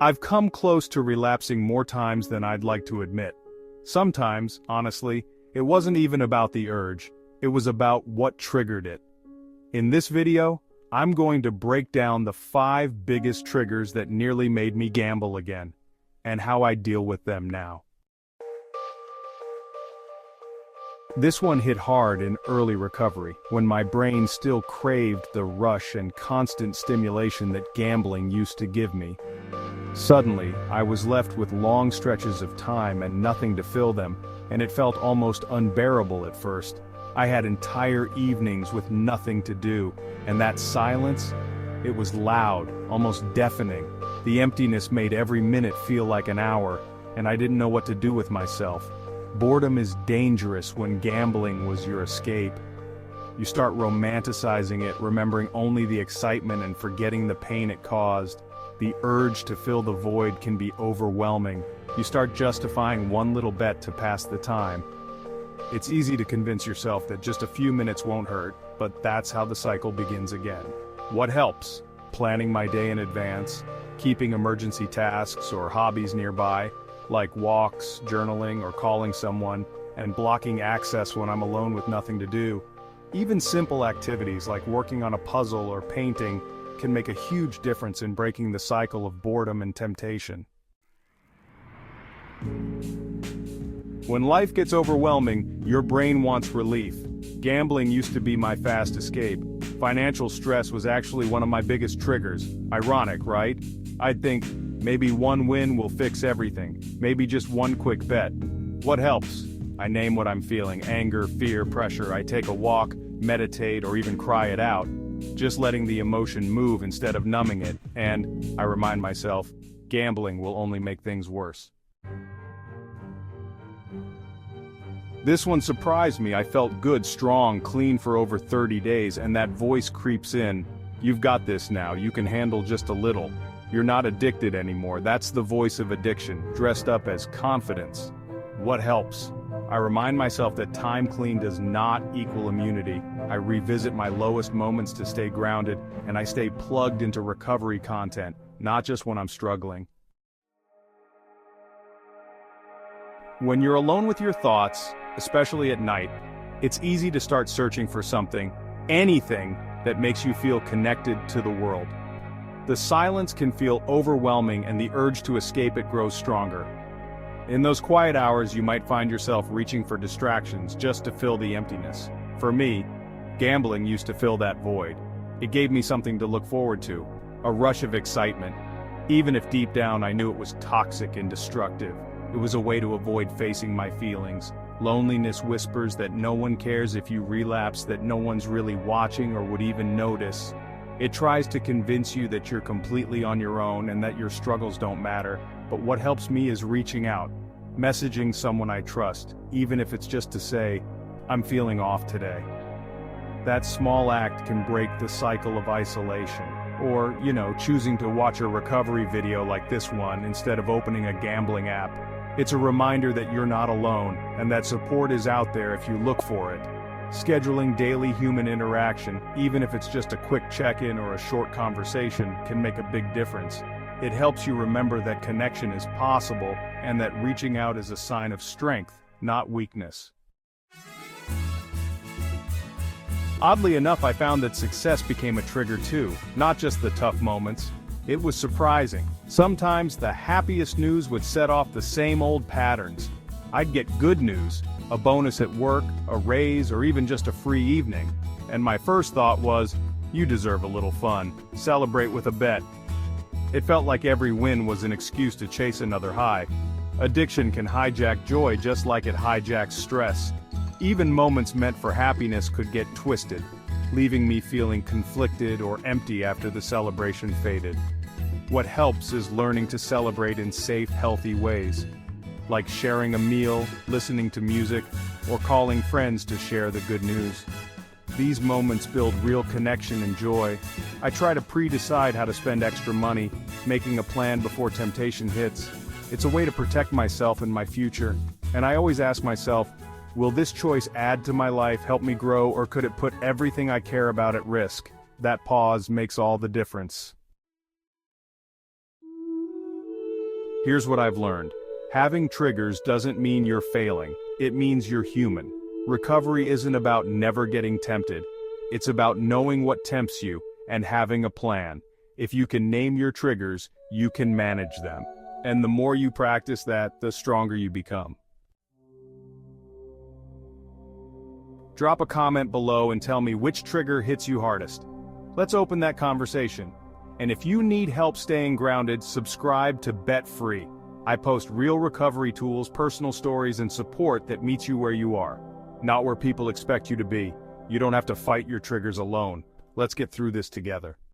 I've come close to relapsing more times than I'd like to admit. Sometimes, honestly, it wasn't even about the urge, it was about what triggered it. In this video, I'm going to break down the 5 biggest triggers that nearly made me gamble again, and how I deal with them now. This one hit hard in early recovery, when my brain still craved the rush and constant stimulation that gambling used to give me. Suddenly, I was left with long stretches of time and nothing to fill them, and it felt almost unbearable at first. I had entire evenings with nothing to do, and that silence, it was loud, almost deafening. The emptiness made every minute feel like an hour, and I didn't know what to do with myself. Boredom is dangerous when gambling was your escape. You start romanticizing it, remembering only the excitement and forgetting the pain it caused. The urge to fill the void can be overwhelming. You start justifying one little bet to pass the time. It's easy to convince yourself that just a few minutes won't hurt, but that's how the cycle begins again. What helps? Planning my day in advance, keeping emergency tasks or hobbies nearby, like walks, journaling, or calling someone, and blocking access when I'm alone with nothing to do. Even simple activities like working on a puzzle or painting can make a huge difference in breaking the cycle of boredom and temptation. When life gets overwhelming, your brain wants relief. Gambling used to be my fast escape. Financial stress was actually one of my biggest triggers. Ironic, right? I'd think, maybe one win will fix everything. Maybe just one quick bet. What helps? I name what I'm feeling: anger, fear, pressure. I take a walk, meditate, or even cry it out. Just letting the emotion move instead of numbing it. And I remind myself, gambling will only make things worse. This one surprised me. I felt good, strong, clean for over 30 days, and that voice creeps in. You've got this now, you can handle just a little. You're not addicted anymore. That's the voice of addiction, dressed up as confidence. What helps? I remind myself that time clean does not equal immunity. I revisit my lowest moments to stay grounded, and I stay plugged into recovery content, not just when I'm struggling. When you're alone with your thoughts, especially at night, it's easy to start searching for something, anything, that makes you feel connected to the world. The silence can feel overwhelming, and the urge to escape it grows stronger. In those quiet hours, you might find yourself reaching for distractions just to fill the emptiness. For me, gambling used to fill that void. It gave me something to look forward to, a rush of excitement. Even if deep down I knew it was toxic and destructive, it was a way to avoid facing my feelings. Loneliness whispers that no one cares if you relapse, that no one's really watching or would even notice. It tries to convince you that you're completely on your own and that your struggles don't matter. But what helps me is reaching out, messaging someone I trust, even if it's just to say, I'm feeling off today. That small act can break the cycle of isolation. Or, choosing to watch a recovery video like this one instead of opening a gambling app. It's a reminder that you're not alone, and that support is out there if you look for it. Scheduling daily human interaction, even if it's just a quick check-in or a short conversation, can make a big difference. It helps you remember that connection is possible, and that reaching out is a sign of strength, not weakness. Oddly enough, I found that success became a trigger too, not just the tough moments. It was surprising. Sometimes the happiest news would set off the same old patterns. I'd get good news, a bonus at work, a raise, or even just a free evening. And my first thought was, you deserve a little fun. Celebrate with a bet. It felt like every win was an excuse to chase another high. Addiction can hijack joy just like it hijacks stress. Even moments meant for happiness could get twisted, leaving me feeling conflicted or empty after the celebration faded. What helps is learning to celebrate in safe, healthy ways, like sharing a meal, listening to music, or calling friends to share the good news. These moments build real connection and joy. I try to pre-decide how to spend extra money, making a plan before temptation hits. It's a way to protect myself and my future, and I always ask myself, will this choice add to my life, help me grow, or could it put everything I care about at risk? That pause makes all the difference. Here's what I've learned. Having triggers doesn't mean you're failing. It means you're human. Recovery isn't about never getting tempted. It's about knowing what tempts you and having a plan. If you can name your triggers, you can manage them. And the more you practice that, the stronger you become. Drop a comment below and tell me which trigger hits you hardest. Let's open that conversation. And if you need help staying grounded, subscribe to Bet Free. I post real recovery tools, personal stories, and support that meets you where you are, not where people expect you to be. You don't have to fight your triggers alone. Let's get through this together.